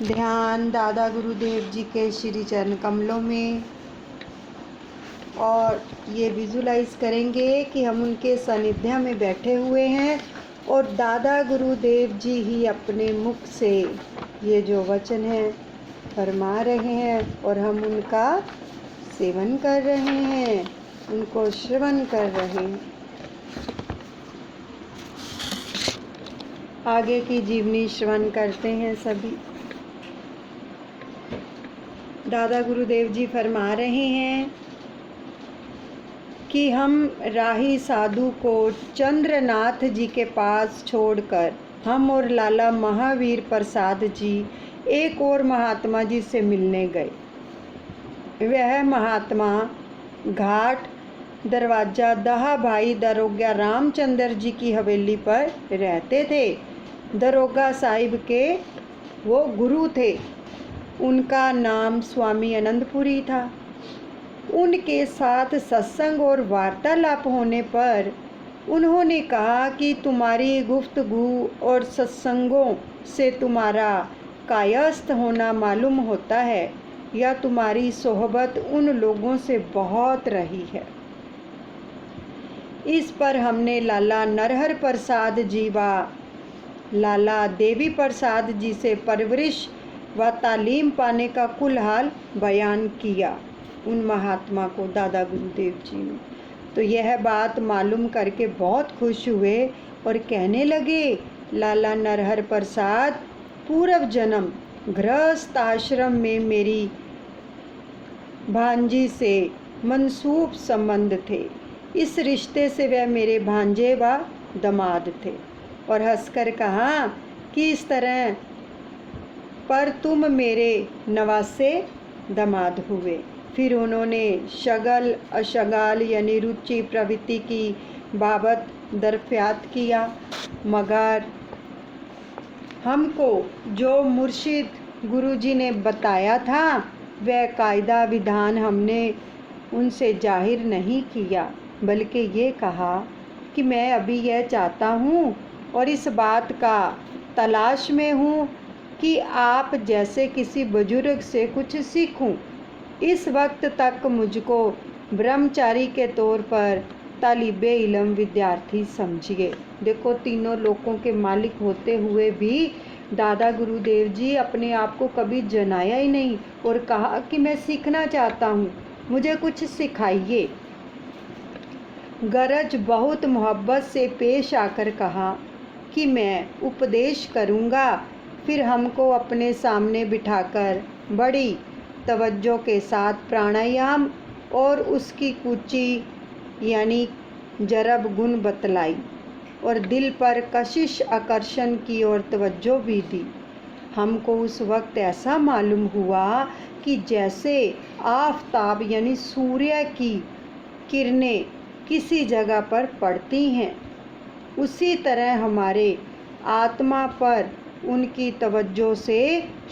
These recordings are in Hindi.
ध्यान दादा गुरुदेव जी के श्री चरण कमलों में, और ये विजुलाइज करेंगे कि हम उनके सानिध्य में बैठे हुए हैं और दादा गुरुदेव जी ही अपने मुख से ये जो वचन है फरमा रहे हैं और हम उनका सेवन कर रहे हैं, उनको श्रवण कर रहे हैं। आगे की जीवनी श्रवण करते हैं सभी। दादा गुरुदेव जी फरमा रहे हैं कि हम राही साधु को चंद्रनाथ जी के पास छोड़कर हम और लाला महावीर प्रसाद जी एक और महात्मा जी से मिलने गए। वह महात्मा घाट दरवाजा दहा भाई दरोगा रामचंद्र जी की हवेली पर रहते थे। दरोगा साहिब के वो गुरु थे। उनका नाम स्वामी आनंदपुरी था। उनके साथ सत्संग और वार्तालाप होने पर उन्होंने कहा कि तुम्हारी गुफ्तगू और सत्संगों से तुम्हारा कायस्थ होना मालूम होता है या तुम्हारी सोहबत उन लोगों से बहुत रही है। इस पर हमने लाला नरहर प्रसाद जी व लाला देवी प्रसाद जी से परवरिश व तालीम पाने का कुल हाल बयान किया उन महात्मा को दादा गुरुदेव जी ने। तो यह बात मालूम करके बहुत खुश हुए और कहने लगे, लाला नरहर प्रसाद पूर्व जन्म गृहस्थ आश्रम में मेरी भांजी से मनसूब संबंध थे। इस रिश्ते से वह मेरे भांजे व दामाद थे। और हंसकर कहा कि इस तरह पर तुम मेरे नवासे दामाद हुए। फिर उन्होंने शगल अशगाल यानी रुचि प्रवृत्ति की बाबत दरफ्यात किया, मगर हमको जो मुर्शिद गुरुजी ने बताया था वह कायदा विधान हमने उनसे जाहिर नहीं किया, बल्कि ये कहा कि मैं अभी यह चाहता हूँ और इस बात का तलाश में हूँ कि आप जैसे किसी बुजुर्ग से कुछ सीखूं। इस वक्त तक मुझको ब्रह्मचारी के तौर पर तालिबे इल्म विद्यार्थी समझिए। देखो, तीनों लोगों के मालिक होते हुए भी दादा गुरुदेव जी अपने आप को कभी जनाया ही नहीं और कहा कि मैं सीखना चाहता हूँ, मुझे कुछ सिखाइए। गरज बहुत मोहब्बत से पेश आकर कहा कि मैं उपदेश करूँगा। फिर हमको अपने सामने बिठाकर बड़ी तवज्जो के साथ प्राणायाम और उसकी कुची यानी जरब गुण बतलाई और दिल पर कशिश आकर्षण की और तवज्जो भी दी। हमको उस वक्त ऐसा मालूम हुआ कि जैसे आफताब यानी सूर्य की किरणें किसी जगह पर पड़ती हैं, उसी तरह हमारे आत्मा पर उनकी तवज्जो से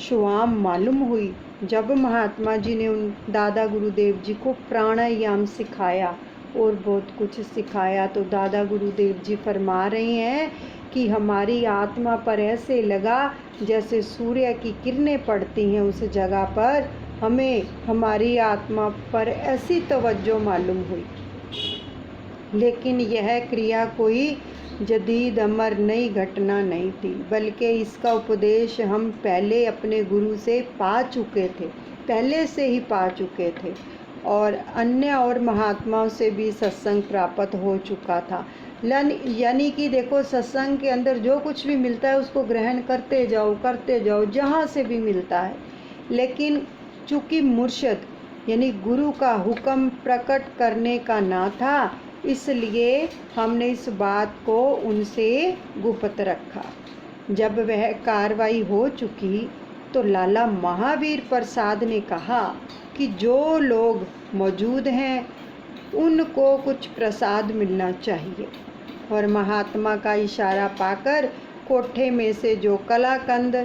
शुआम मालूम हुई। जब महात्मा जी ने उन दादा गुरुदेव जी को प्राणायाम सिखाया और बहुत कुछ सिखाया, तो दादा गुरुदेव जी फरमा रहे हैं कि हमारी आत्मा पर ऐसे लगा जैसे सूर्य की किरणें पड़ती हैं उस जगह पर, हमें हमारी आत्मा पर ऐसी तवज्जो मालूम हुई। लेकिन यह क्रिया कोई जदीद अमर नई घटना नहीं थी, बल्कि इसका उपदेश हम पहले अपने गुरु से पा चुके थे, पहले से ही पा चुके थे और अन्य और महात्माओं से भी सत्संग प्राप्त हो चुका था। यानी कि देखो, सत्संग के अंदर जो कुछ भी मिलता है उसको ग्रहण करते जाओ जहाँ से भी मिलता है। लेकिन चूँकि मुर्शद यानी गुरु का हुक्म प्रकट करने का ना था, इसलिए हमने इस बात को उनसे गुप्त रखा। जब वह कार्रवाई हो चुकी तो लाला महावीर प्रसाद ने कहा कि जो लोग मौजूद हैं उनको कुछ प्रसाद मिलना चाहिए। और महात्मा का इशारा पाकर कोठे में से जो कलाकंद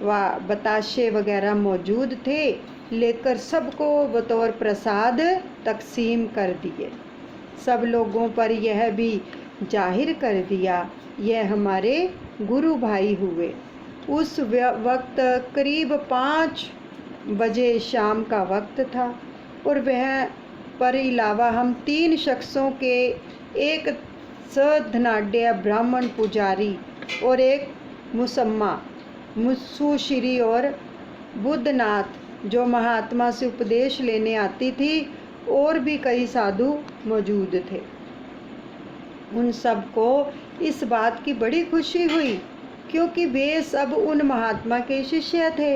व बताशे वगैरह मौजूद थे लेकर सबको बतौर प्रसाद तकसीम कर दिए। सब लोगों पर यह भी जाहिर कर दिया, यह हमारे गुरु भाई हुए। उस वक्त करीब 5 बजे शाम का वक्त था और वह पर अलावा हम 3 शख्सों के, एक सधनाढ़ ब्राह्मण पुजारी और एक मुसम्मा मुसुश्री और बुद्धनाथ जो महात्मा से उपदेश लेने आती थी, और भी कई साधु मौजूद थे। उन सबको इस बात की बड़ी खुशी हुई क्योंकि वे सब उन महात्मा के शिष्य थे।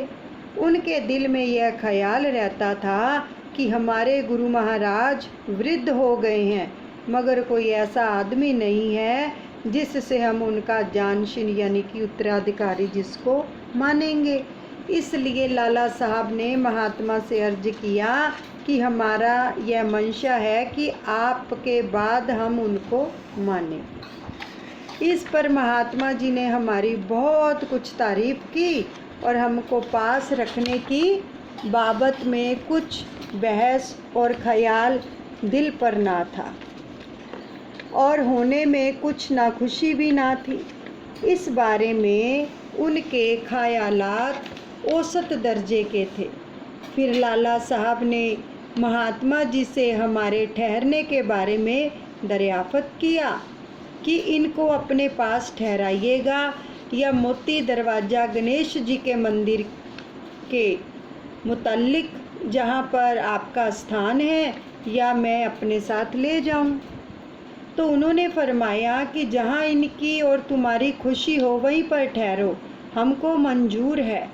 उनके दिल में यह ख्याल रहता था कि हमारे गुरु महाराज वृद्ध हो गए हैं, मगर कोई ऐसा आदमी नहीं है जिससे हम उनका जानशीन यानी कि उत्तराधिकारी जिसको मानेंगे। इसलिए लाला साहब ने महात्मा से अर्ज किया कि हमारा यह मंशा है कि आपके बाद हम उनको मानें। इस पर महात्मा जी ने हमारी बहुत कुछ तारीफ की और हमको पास रखने की बाबत में कुछ बहस और ख्याल दिल पर ना था और होने में कुछ नाखुशी भी ना थी। इस बारे में उनके ख्यालात औसत दर्जे के थे। फिर लाला साहब ने महात्मा जी से हमारे ठहरने के बारे में दरियाफ़त किया कि इनको अपने पास ठहराइएगा या मोती दरवाज़ा गणेश जी के मंदिर के मुतल्लिक जहाँ पर आपका स्थान है, या मैं अपने साथ ले जाऊं। तो उन्होंने फरमाया कि जहाँ इनकी और तुम्हारी खुशी हो वहीं पर ठहरो, हमको मंजूर है।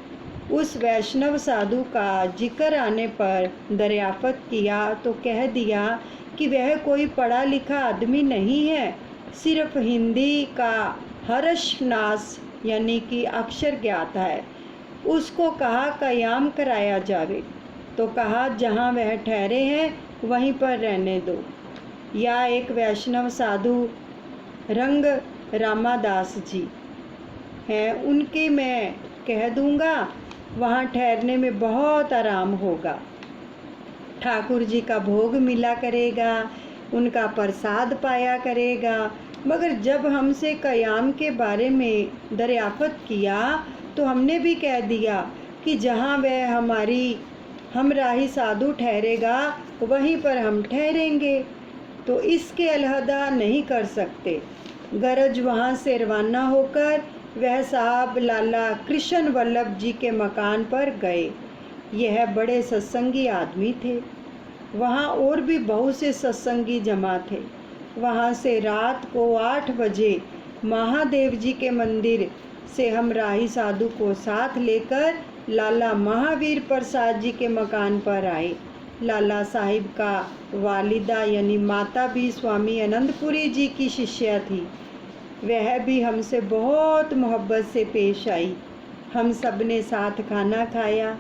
उस वैष्णव साधु का जिक्र आने पर दरियाफ़त किया तो कह दिया कि वह कोई पढ़ा लिखा आदमी नहीं है, सिर्फ हिंदी का हर्षनास यानी कि अक्षर ज्ञात है। उसको कहा कयाम कराया जावे, तो कहा जहाँ वह ठहरे हैं वहीं पर रहने दो। या एक वैष्णव साधु रंग रामादास जी हैं, उनके मैं कह दूँगा वहाँ ठहरने में बहुत आराम होगा। ठाकुर जी का भोग मिला करेगा, उनका प्रसाद पाया करेगा। मगर जब हमसे कयाम के बारे में दरियाफ़त किया तो हमने भी कह दिया कि जहाँ वह हमारी हमराही साधु ठहरेगा वहीं पर हम ठहरेंगे, तो इसके अलहदा नहीं कर सकते। गरज वहाँ से रवाना होकर वह साहब लाला कृष्ण वल्लभ जी के मकान पर गए। यह बड़े सत्संगी आदमी थे। वहाँ और भी बहुत से सत्संगी जमा थे। वहाँ से रात को 8 बजे महादेव जी के मंदिर से हम राही साधु को साथ लेकर लाला महावीर प्रसाद जी के मकान पर आए। लाला साहिब का वालिदा यानी माता भी स्वामी आनंदपुरी जी की शिष्या थी। वह भी हमसे बहुत मोहब्बत से पेश आई। हम सब ने साथ खाना खाया।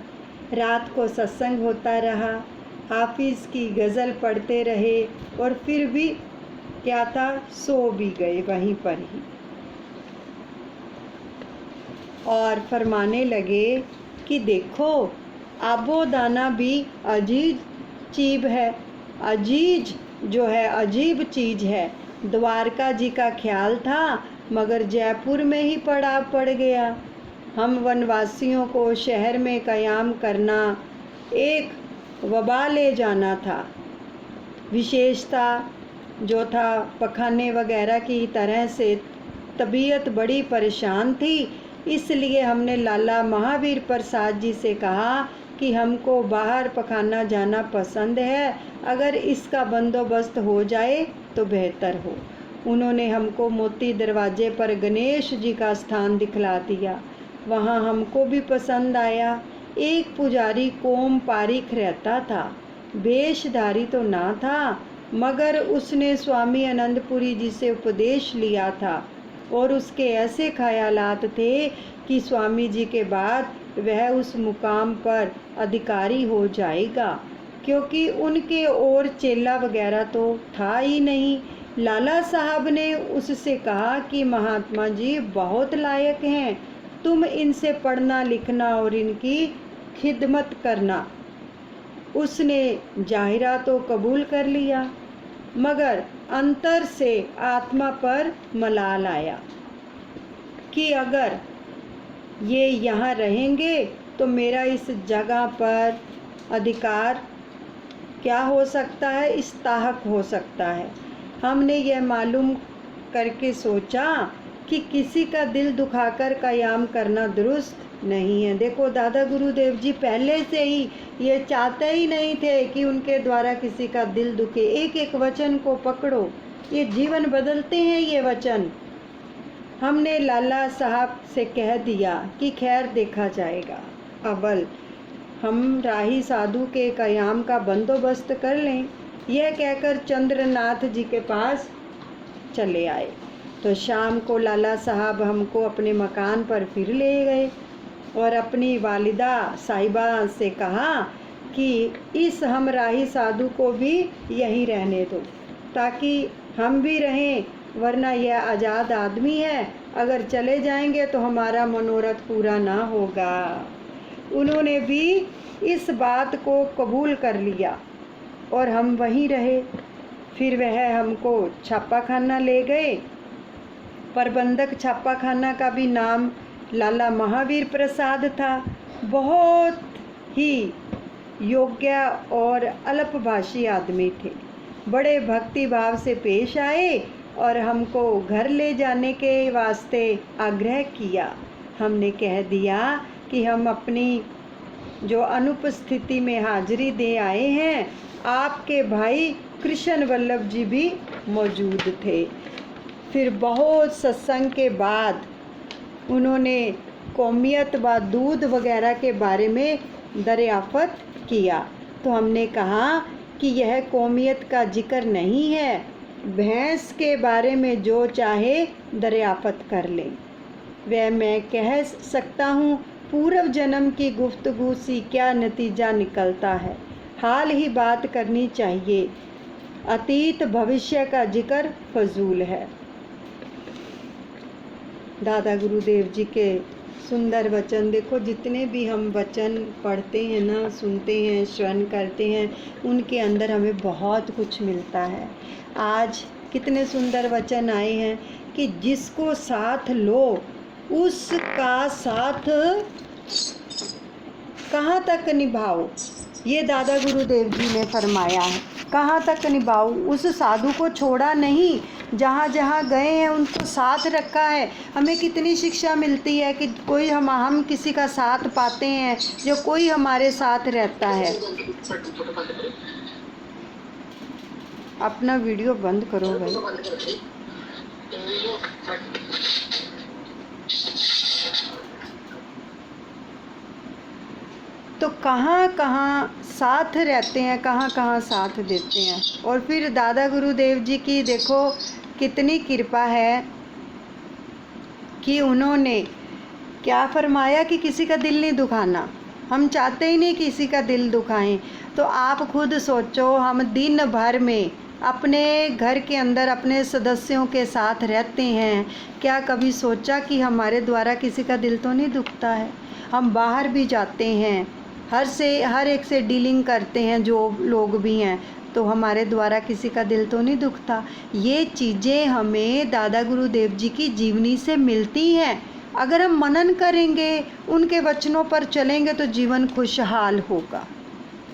रात को सत्संग होता रहा। हाफिज़ की गज़ल पढ़ते रहे और फिर भी क्या था, सो भी गए वहीं पर ही। और फरमाने लगे कि देखो आबोदाना भी अजीज चीज़ है, अजीज जो है अजीब चीज़ है। द्वारका जी का ख्याल था मगर जयपुर में ही पड़ गया। हम वनवासियों को शहर में क़याम करना एक वबा ले जाना था। विशेषता जो था पखाने वगैरह की तरह से तबीयत बड़ी परेशान थी। इसलिए हमने लाला महावीर प्रसाद जी से कहा कि हमको बाहर पखाना जाना पसंद है, अगर इसका बंदोबस्त हो जाए तो बेहतर हो। उन्होंने हमको मोती दरवाजे पर गणेश जी का स्थान दिखला दिया। वहाँ हमको भी पसंद आया। एक पुजारी कोम पारिख रहता था, वेशधारी तो ना था, मगर उसने स्वामी आनंदपुरी जी से उपदेश लिया था और उसके ऐसे ख्यालात थे कि स्वामी जी के बाद वह उस मुकाम पर अधिकारी हो जाएगा, क्योंकि उनके और चेला वगैरह तो था ही नहीं। लाला साहब ने उससे कहा कि महात्मा जी बहुत लायक हैं, तुम इनसे पढ़ना लिखना और इनकी खिदमत करना। उसने जाहिरा तो कबूल कर लिया, मगर अंतर से आत्मा पर मलाल आया कि अगर ये यहाँ रहेंगे तो मेरा इस जगह पर अधिकार क्या हो सकता है, इस्ताहक हो सकता है। हमने यह मालूम करके सोचा कि किसी का दिल दुखाकर कयाम करना दुरुस्त नहीं है। देखो दादा गुरुदेव जी पहले से ही ये चाहते ही नहीं थे कि उनके द्वारा किसी का दिल दुखे। एक एक वचन को पकड़ो, ये जीवन बदलते हैं ये वचन। हमने लाला साहब से कह दिया कि खैर देखा जाएगा, अव्वल हम राही साधु के कयाम का बंदोबस्त कर लें। यह कहकर चंद्रनाथ जी के पास चले आए। तो शाम को लाला साहब हमको अपने मकान पर फिर ले गए और अपनी वालिदा साहिबा से कहा कि इस हम राही साधु को भी यहीं रहने दो ताकि हम भी रहें, वरना यह आज़ाद आदमी है, अगर चले जाएंगे तो हमारा मनोरथ पूरा ना होगा। उन्होंने भी इस बात को कबूल कर लिया और हम वहीं रहे। फिर वह हमको छापाखाना ले गए। प्रबंधक छापाखाना का भी नाम लाला महावीर प्रसाद था। बहुत ही योग्य और अल्पभाषी आदमी थे। बड़े भक्ति भाव से पेश आए और हमको घर ले जाने के वास्ते आग्रह किया। हमने कह दिया कि हम अपनी जो अनुपस्थिति में हाजिरी दे आए हैं, आपके भाई कृष्ण वल्लभ जी भी मौजूद थे। फिर बहुत सत्संग के बाद उन्होंने कौमियत व दूध वगैरह के बारे में दरियाफ़त किया। तो हमने कहा कि यह कौमियत का जिक्र नहीं है, भैंस के बारे में जो चाहे दरियाफ़त कर लें। वह मैं कह सकता हूँ, पूर्व जन्म की गुफ्तगू सी क्या नतीजा निकलता है। हाल ही बात करनी चाहिए, अतीत भविष्य का जिक्र फजूल है। दादा गुरुदेव जी के सुंदर वचन देखो, जितने भी हम वचन पढ़ते हैं ना, सुनते हैं, श्रवण करते हैं, उनके अंदर हमें बहुत कुछ मिलता है। आज कितने सुंदर वचन आए हैं कि जिसको साथ लो उसका साथ कहाँ तक निभाओ, ये दादा गुरुदेव जी ने फरमाया है। कहाँ तक निभाओ, उस साधु को छोड़ा नहीं, जहाँ जहाँ गए हैं उनको साथ रखा है। हमें कितनी शिक्षा मिलती है कि कोई हम किसी का साथ पाते हैं, जो कोई हमारे साथ रहता है। अपना वीडियो बंद करो भाई। तो कहाँ कहाँ साथ रहते हैं, कहाँ कहाँ साथ देते हैं। और फिर दादा गुरुदेव जी की देखो कितनी कृपा है कि उन्होंने क्या फरमाया कि किसी का दिल नहीं दुखाना। हम चाहते ही नहीं किसी का दिल दुखाएं। तो आप खुद सोचो, हम दिन भर में अपने घर के अंदर अपने सदस्यों के साथ रहते हैं, क्या कभी सोचा कि हमारे द्वारा किसी का दिल तो नहीं दुखता है। हम बाहर भी जाते हैं, हर एक से डीलिंग करते हैं, जो लोग भी हैं, तो हमारे द्वारा किसी का दिल तो नहीं दुखता। ये चीज़ें हमें दादा गुरुदेव जी की जीवनी से मिलती हैं। अगर हम मनन करेंगे, उनके वचनों पर चलेंगे तो जीवन खुशहाल होगा।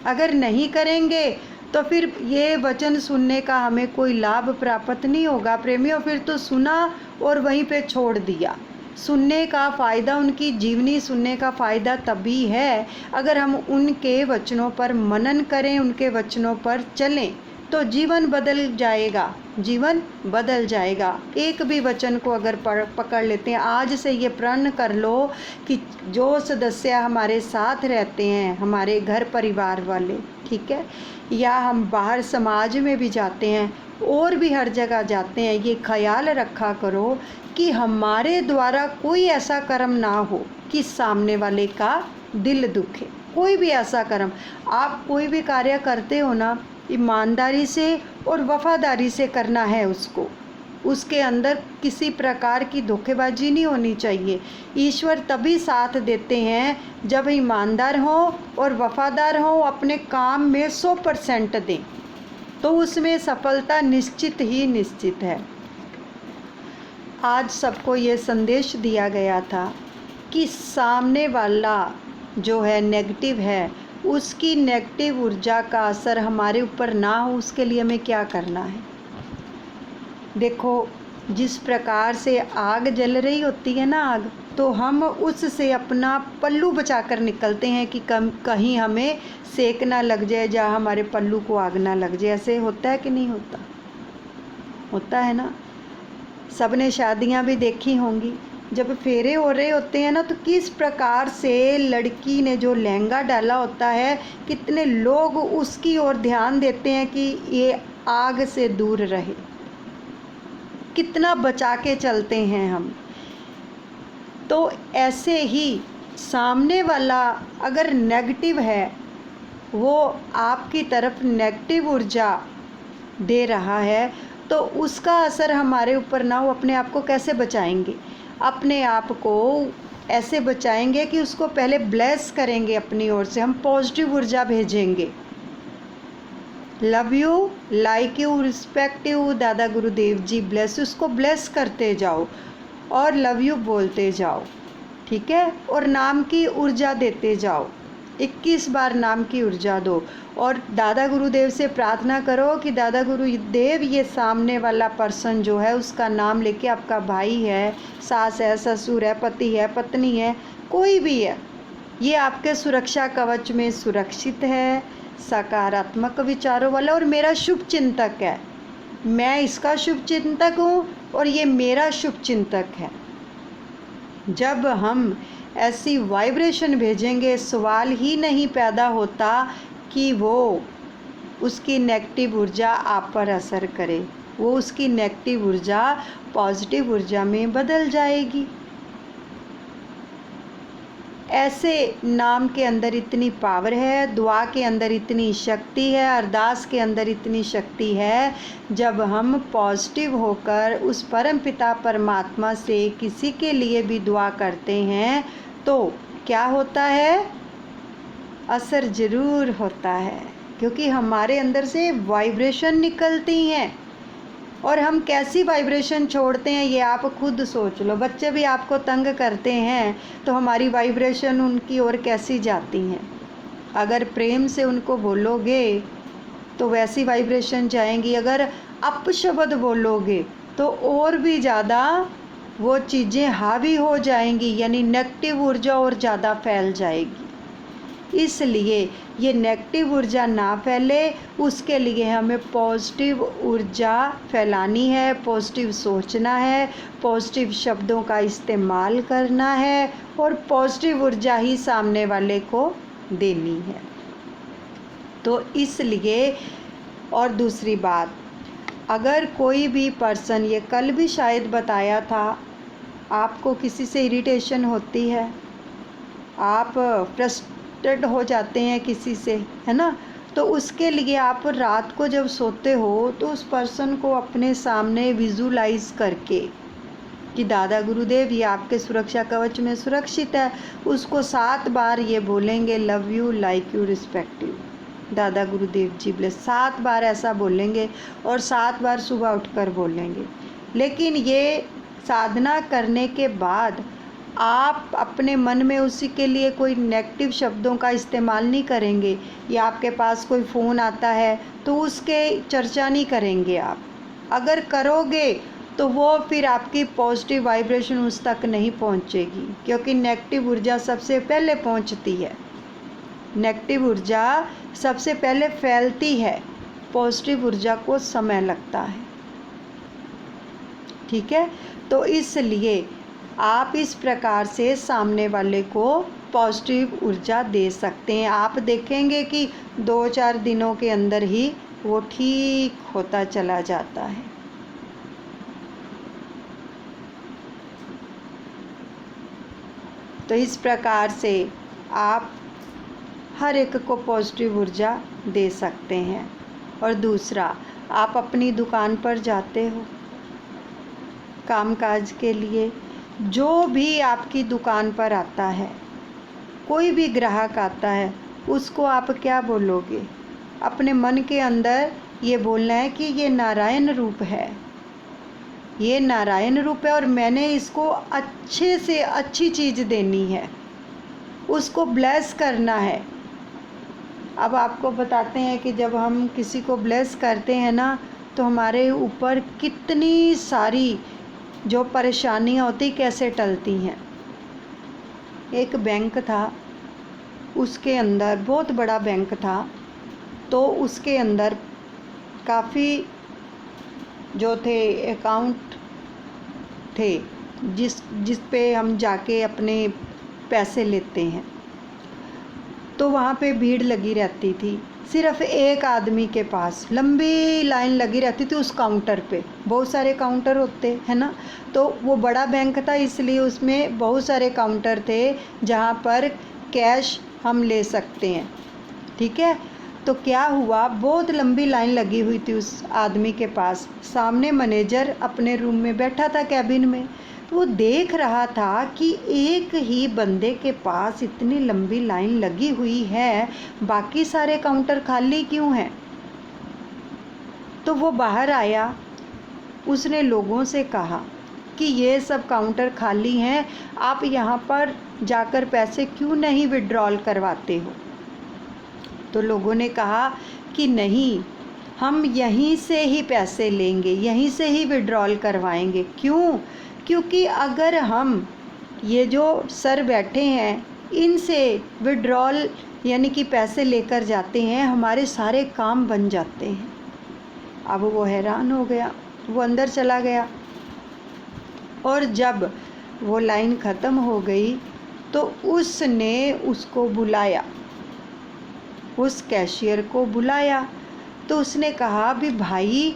अगर नहीं करेंगे तो फिर ये वचन सुनने का हमें कोई लाभ प्राप्त नहीं होगा। प्रेमियों, फिर तो सुना और वहीं पे छोड़ दिया। सुनने का फ़ायदा, उनकी जीवनी सुनने का फ़ायदा तभी है अगर हम उनके वचनों पर मनन करें, उनके वचनों पर चलें, तो जीवन बदल जाएगा, जीवन बदल जाएगा। एक भी वचन को अगर पकड़ लेते हैं, आज से ये प्रण कर लो कि जो सदस्य हमारे साथ रहते हैं, हमारे घर परिवार वाले, ठीक है, या हम बाहर समाज में भी जाते हैं और भी हर जगह जाते हैं, ये ख्याल रखा करो कि हमारे द्वारा कोई ऐसा कर्म ना हो कि सामने वाले का दिल दुखे। कोई भी ऐसा कर्म, आप कोई भी कार्य करते हो ना, ईमानदारी से और वफादारी से करना है उसको। उसके अंदर किसी प्रकार की धोखेबाजी नहीं होनी चाहिए। ईश्वर तभी साथ देते हैं जब ईमानदार हो और वफादार हो, अपने काम में 100% दें, तो उसमें सफलता निश्चित ही निश्चित है। आज सबको ये संदेश दिया गया था कि सामने वाला जो है नेगेटिव है, उसकी नेगेटिव ऊर्जा का असर हमारे ऊपर ना हो, उसके लिए हमें क्या करना है। देखो, जिस प्रकार से आग जल रही होती है ना आग, तो हम उससे अपना पल्लू बचाकर निकलते हैं कि कहीं हमें सेक ना लग जाए, जहाँ हमारे पल्लू को आग ना लग जाए। ऐसे होता है कि नहीं होता? होता है ना। सबने शादियां भी देखी होंगी, जब फेरे हो रहे होते हैं ना, तो किस प्रकार से लड़की ने जो लहंगा डाला होता है, कितने लोग उसकी ओर ध्यान देते हैं कि ये आग से दूर रहे, कितना बचा के चलते हैं हम। तो ऐसे ही सामने वाला अगर नेगेटिव है, वो आपकी तरफ नेगेटिव ऊर्जा दे रहा है, तो उसका असर हमारे ऊपर ना हो, अपने आप को कैसे बचाएंगे? अपने आप को ऐसे बचाएंगे कि उसको पहले ब्लेस करेंगे, अपनी ओर से हम पॉजिटिव ऊर्जा भेजेंगे। Love you, like you, respect you, दादा गुरुदेव जी ब्लेस, उसको ब्लेस करते जाओ और लव यू बोलते जाओ, ठीक है। और नाम की ऊर्जा देते जाओ, 21 बार नाम की ऊर्जा दो। और दादा गुरुदेव से प्रार्थना करो कि दादा गुरुदेव, ये सामने वाला पर्सन जो है, उसका नाम लेके, आपका भाई है, सास है, ससुर है, पति है, पत्नी है, कोई भी है, ये आपके सुरक्षा कवच में सुरक्षित है, सकारात्मक विचारों वाला और मेरा शुभ चिंतक है। मैं इसका शुभ चिंतक हूँ और ये मेरा शुभ चिंतक है। जब हम ऐसी वाइब्रेशन भेजेंगे, सवाल ही नहीं पैदा होता कि वो उसकी नेगेटिव ऊर्जा आप पर असर करे, वो उसकी नेगेटिव ऊर्जा पॉजिटिव ऊर्जा में बदल जाएगी। ऐसे नाम के अंदर इतनी पावर है, दुआ के अंदर इतनी शक्ति है, अरदास के अंदर इतनी शक्ति है। जब हम पॉजिटिव होकर उस परम पिता परमात्मा से किसी के लिए भी दुआ करते हैं, तो क्या होता है? असर ज़रूर होता है, क्योंकि हमारे अंदर से वाइब्रेशन निकलती हैं। और हम कैसी वाइब्रेशन छोड़ते हैं, ये आप खुद सोच लो। बच्चे भी आपको तंग करते हैं, तो हमारी वाइब्रेशन उनकी ओर कैसी जाती हैं। अगर प्रेम से उनको बोलोगे तो वैसी वाइब्रेशन जाएंगी, अगर अपशब्द बोलोगे तो और भी ज़्यादा वो चीज़ें हावी हो जाएंगी, यानी नेगेटिव ऊर्जा और ज़्यादा फैल जाएगी। इसलिए ये नेगेटिव ऊर्जा ना फैले, उसके लिए हमें पॉजिटिव ऊर्जा फैलानी है, पॉजिटिव सोचना है, पॉजिटिव शब्दों का इस्तेमाल करना है और पॉजिटिव ऊर्जा ही सामने वाले को देनी है। तो इसलिए, और दूसरी बात, अगर कोई भी पर्सन, ये कल भी शायद बताया था, आपको किसी से इरिटेशन होती है, आप फ्रस्ट्रेटेड हो जाते हैं किसी से, है ना, तो उसके लिए आप रात को जब सोते हो तो उस पर्सन को अपने सामने विजुलाइज करके कि दादा गुरुदेव ये आपके सुरक्षा कवच में सुरक्षित है, उसको 7 बार ये बोलेंगे, love you, like you, respect you, दादा गुरुदेव जी ब्लेस, 7 बार ऐसा बोलेंगे और 7 बार सुबह उठकर बोलेंगे। लेकिन ये साधना करने के बाद आप अपने मन में उसी के लिए कोई नेगेटिव शब्दों का इस्तेमाल नहीं करेंगे, या आपके पास कोई फ़ोन आता है तो उसके चर्चा नहीं करेंगे आप। अगर करोगे तो वो फिर आपकी पॉजिटिव वाइब्रेशन उस तक नहीं पहुंचेगी, क्योंकि नेगेटिव ऊर्जा सबसे पहले पहुंचती है, नेगेटिव ऊर्जा सबसे पहले फैलती है, पॉजिटिव ऊर्जा को समय लगता है, ठीक है। तो इसलिए आप इस प्रकार से सामने वाले को पॉजिटिव ऊर्जा दे सकते हैं। आप देखेंगे कि 2-4 दिनों के अंदर ही वो ठीक होता चला जाता है। तो इस प्रकार से आप हर एक को पॉजिटिव ऊर्जा दे सकते हैं। और दूसरा, आप अपनी दुकान पर जाते हो कामकाज के लिए, जो भी आपकी दुकान पर आता है, कोई भी ग्राहक आता है, उसको आप क्या बोलोगे? अपने मन के अंदर ये बोलना है कि ये नारायण रूप है, ये नारायण रूप है और मैंने इसको अच्छे से अच्छी चीज़ देनी है, उसको ब्लेस करना है। अब आपको बताते हैं कि जब हम किसी को ब्लेस करते हैं ना, तो हमारे ऊपर कितनी सारी जो परेशानियां होती कैसे टलती हैं। एक बैंक था, उसके अंदर बहुत बड़ा बैंक था, तो उसके अंदर काफ़ी जो थे अकाउंट थे जिस पे हम जाके अपने पैसे लेते हैं। तो वहाँ पे भीड़ लगी रहती थी, सिर्फ एक आदमी के पास लंबी लाइन लगी रहती थी उस काउंटर पे। बहुत सारे काउंटर होते हैं ना, तो वो बड़ा बैंक था इसलिए उसमें बहुत सारे काउंटर थे जहाँ पर कैश हम ले सकते हैं। ठीक है, तो क्या हुआ, बहुत लंबी लाइन लगी हुई थी उस आदमी के पास। सामने मैनेजर अपने रूम में बैठा था कैबिन में, तो वो देख रहा था कि एक ही बंदे के पास इतनी लंबी लाइन लगी हुई है, बाकी सारे काउंटर खाली क्यों हैं। तो वो बाहर आया, उसने लोगों से कहा कि ये सब काउंटर खाली हैं, आप यहाँ पर जाकर पैसे क्यों नहीं विड्रॉल करवाते हो। तो लोगों ने कहा कि नहीं, हम यहीं से ही पैसे लेंगे, यहीं से ही विड्रॉल करवाएंगे। क्यों? क्योंकि अगर हम ये जो सर बैठे हैं इनसे विड्रॉल यानी कि पैसे लेकर जाते हैं, हमारे सारे काम बन जाते हैं। अब वो हैरान हो गया, वो अंदर चला गया और जब वो लाइन ख़त्म हो गई तो उसने उसको बुलाया, उस कैशियर को बुलाया। तो उसने कहा भी भाई,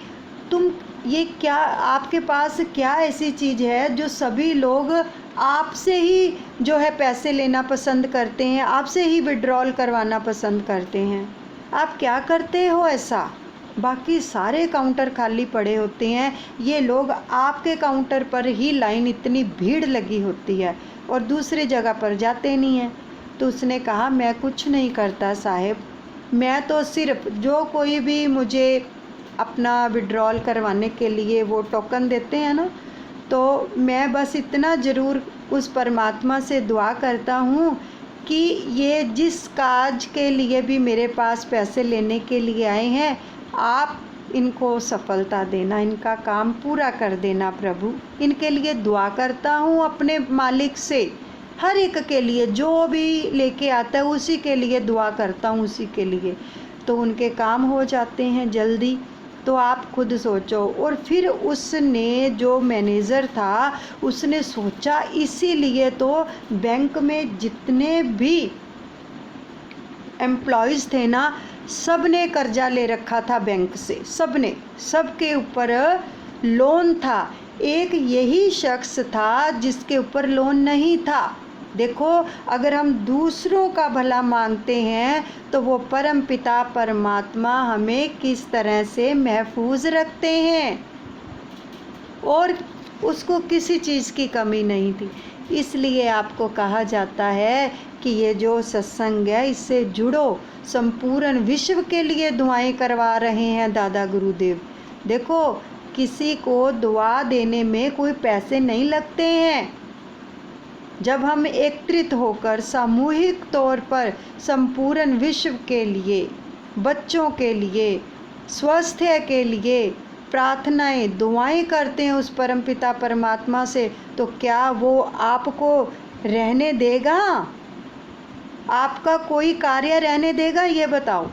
तुम ये क्या, आपके पास क्या ऐसी चीज़ है जो सभी लोग आपसे ही जो है पैसे लेना पसंद करते हैं, आपसे ही विड्रॉल करवाना पसंद करते हैं। आप क्या करते हो ऐसा? बाकी सारे काउंटर खाली पड़े होते हैं, ये लोग आपके काउंटर पर ही लाइन इतनी भीड़ लगी होती है और दूसरी जगह पर जाते नहीं हैं। तो उसने कहा मैं कुछ नहीं करता साहब, मैं तो सिर्फ जो कोई भी मुझे अपना विड्रॉल करवाने के लिए वो टोकन देते हैं ना, तो मैं बस इतना ज़रूर उस परमात्मा से दुआ करता हूँ कि ये जिस काज के लिए भी मेरे पास पैसे लेने के लिए आए हैं, आप इनको सफलता देना, इनका काम पूरा कर देना प्रभु। इनके लिए दुआ करता हूँ अपने मालिक से, हर एक के लिए जो भी लेके आता है उसी के लिए दुआ करता हूँ, उसी के लिए, तो उनके काम हो जाते हैं जल्दी। तो आप खुद सोचो। और फिर उसने, जो मैनेजर था, उसने सोचा, इसीलिए तो बैंक में जितने भी एम्प्लॉयज़ थे ना, सब ने कर्जा ले रखा था बैंक से, सबके ऊपर लोन था। एक यही शख्स था जिसके ऊपर लोन नहीं था। देखो, अगर हम दूसरों का भला मांगते हैं तो वो परम पिता परमात्मा हमें किस तरह से महफूज रखते हैं, और उसको किसी चीज़ की कमी नहीं थी। इसलिए आपको कहा जाता है कि ये जो सत्संग है इससे जुड़ो। संपूर्ण विश्व के लिए दुआएं करवा रहे हैं दादा गुरुदेव। देखो, किसी को दुआ देने में कोई पैसे नहीं लगते हैं। जब हम एकत्रित होकर सामूहिक तौर पर संपूर्ण विश्व के लिए, बच्चों के लिए, स्वास्थ्य के लिए प्रार्थनाएं दुआएं करते हैं उस परमपिता परमात्मा से, तो क्या वो आपको रहने देगा? आपका कोई कार्य रहने देगा? ये बताओ।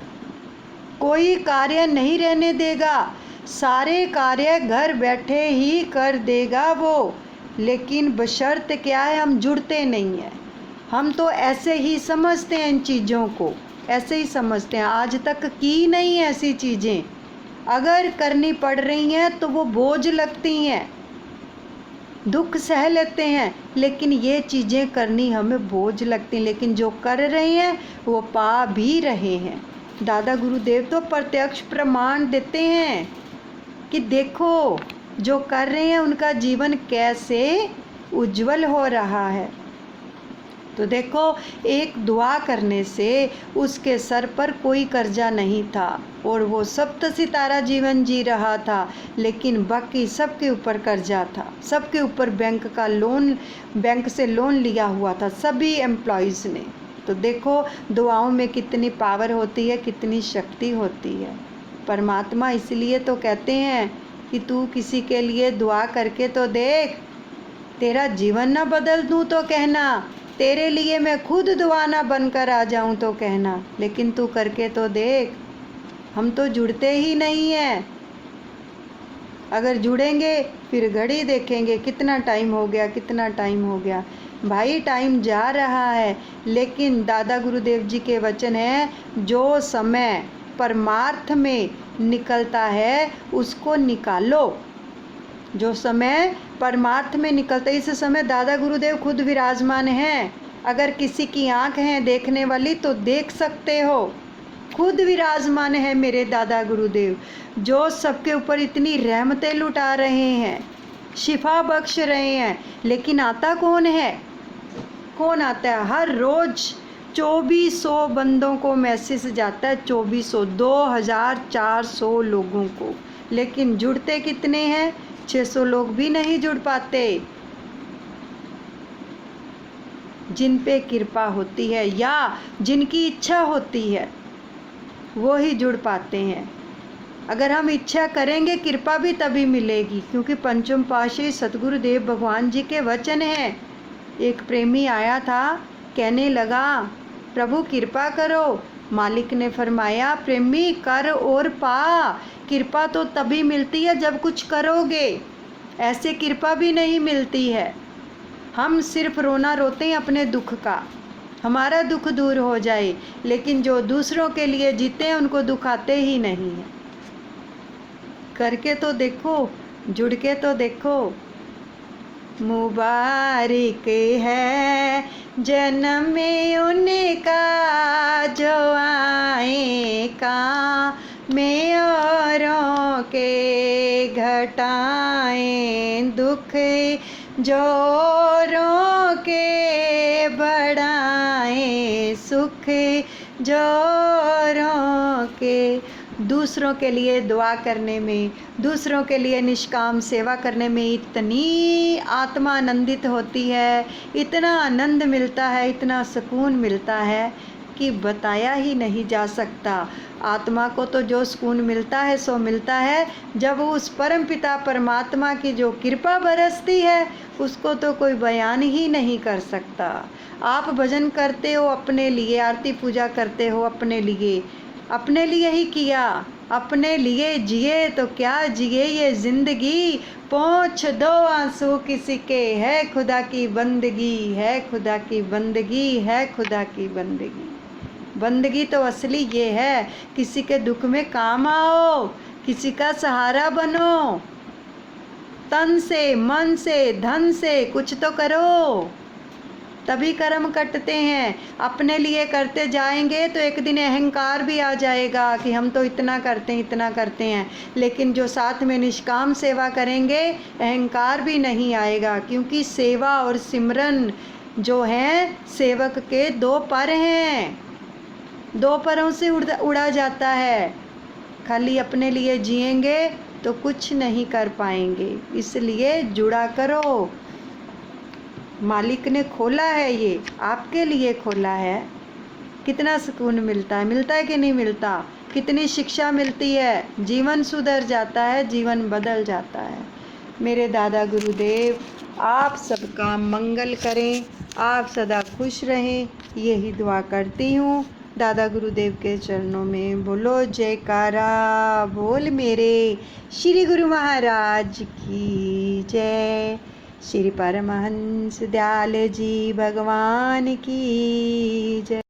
कोई कार्य नहीं रहने देगा। सारे कार्य घर बैठे ही कर देगा वो। लेकिन बशर्त क्या है, हम जुड़ते नहीं हैं। हम तो ऐसे ही समझते हैं, इन चीज़ों को ऐसे ही समझते हैं। आज तक की नहीं ऐसी चीज़ें, अगर करनी पड़ रही हैं तो वो बोझ लगती हैं, दुख सह लेते हैं, लेकिन ये चीज़ें करनी हमें बोझ लगती हैं। लेकिन जो कर रहे हैं वो पा भी रहे हैं। दादा गुरुदेव तो प्रत्यक्ष प्रमाण देते हैं कि देखो, जो कर रहे हैं उनका जीवन कैसे उज्जवल हो रहा है। तो देखो, एक दुआ करने से उसके सर पर कोई कर्जा नहीं था और वो सप्त सितारा जीवन जी रहा था, लेकिन बाकी सबके ऊपर कर्जा था, सबके ऊपर बैंक से लोन लिया हुआ था, सभी एम्प्लॉयज़ ने। तो देखो, दुआओं में कितनी पावर होती है, कितनी शक्ति होती है। परमात्मा इसलिए तो कहते हैं कि तू किसी के लिए दुआ करके तो देख, तेरा जीवन ना बदल दूँ तो कहना, तेरे लिए मैं खुद दुआना बनकर आ जाऊं तो कहना, लेकिन तू करके तो देख। हम तो जुड़ते ही नहीं हैं। अगर जुड़ेंगे फिर घड़ी देखेंगे कितना टाइम हो गया, कितना टाइम हो गया। भाई टाइम जा रहा है, लेकिन दादा गुरुदेव जी के वचन है, जो समय परमार्थ में निकलता है उसको निकालो। जो समय परमार्थ में निकलता है, इस समय दादा गुरुदेव खुद विराजमान हैं। अगर किसी की आँख है देखने वाली तो देख सकते हो, खुद विराजमान है मेरे दादा गुरुदेव, जो सबके ऊपर इतनी रहमतें लुटा रहे हैं, शिफा बख्श रहे हैं। लेकिन आता कौन है? कौन आता है? हर रोज़ 2400 बंदों को मैसेज जाता है, 2400, 2400 लोगों को, लेकिन जुड़ते कितने हैं? 600 लोग भी नहीं जुड़ पाते। जिन पे कृपा होती है या जिनकी इच्छा होती है वो ही जुड़ पाते हैं। अगर हम इच्छा करेंगे कृपा भी तभी मिलेगी, क्योंकि पंचम पातशाही सतगुरुदेव भगवान जी के वचन हैं। एक प्रेमी आया था, कहने लगा, प्रभु कृपा करो। मालिक ने फरमाया, प्रेमी कर और पा। कृपा तो तभी मिलती है जब कुछ करोगे, ऐसे कृपा भी नहीं मिलती है। हम सिर्फ रोना रोते हैं अपने दुख का, हमारा दुख दूर हो जाए, लेकिन जो दूसरों के लिए जीते हैं उनको दुख आते ही नहीं है। करके तो देखो, जुड़ के तो देखो। मुबारक है जन्म में उनका जो आए काम में औरों के घटाएं दुख, जोरों के बढ़ाएं सुख, जोरों के। दूसरों के लिए दुआ करने में, दूसरों के लिए निष्काम सेवा करने में इतनी आत्मा आनंदित होती है, इतना आनंद मिलता है, इतना सुकून मिलता है कि बताया ही नहीं जा सकता। आत्मा को तो जो सुकून मिलता है सो मिलता है जब उस परम पिता परमात्मा की जो कृपा बरसती है, उसको तो कोई बयान ही नहीं कर सकता। आप भजन करते हो अपने लिए, आरती पूजा करते हो अपने लिए, अपने लिए ही किया, अपने लिए जिए तो क्या जिए ये ज़िंदगी, पोंछ दो आंसू किसी के, है खुदा की बंदगी, है खुदा की बंदगी, है खुदा की बंदगी। बंदगी तो असली ये है, किसी के दुख में काम आओ, किसी का सहारा बनो, तन से, मन से, धन से कुछ तो करो, तभी कर्म कटते हैं। अपने लिए करते जाएंगे तो एक दिन अहंकार भी आ जाएगा कि हम तो इतना करते हैं, इतना करते हैं, लेकिन जो साथ में निष्काम सेवा करेंगे अहंकार भी नहीं आएगा, क्योंकि सेवा और सिमरन जो हैं सेवक के दो पर हैं, दो परों से उड़ा जाता है। खाली अपने लिए जिएंगे तो कुछ नहीं कर पाएंगे, इसलिए जुड़ा करो। मालिक ने खोला है, ये आपके लिए खोला है। कितना सुकून मिलता है कि नहीं मिलता? कितनी शिक्षा मिलती है, जीवन सुधर जाता है, जीवन बदल जाता है। मेरे दादा गुरुदेव आप सबका मंगल करें, आप सदा खुश रहें, यही दुआ करती हूँ। दादा गुरुदेव के चरणों में बोलो जयकारा, बोल मेरे श्री गुरु महाराज की जय। श्री परमहंस दयाल जी भगवान की जय।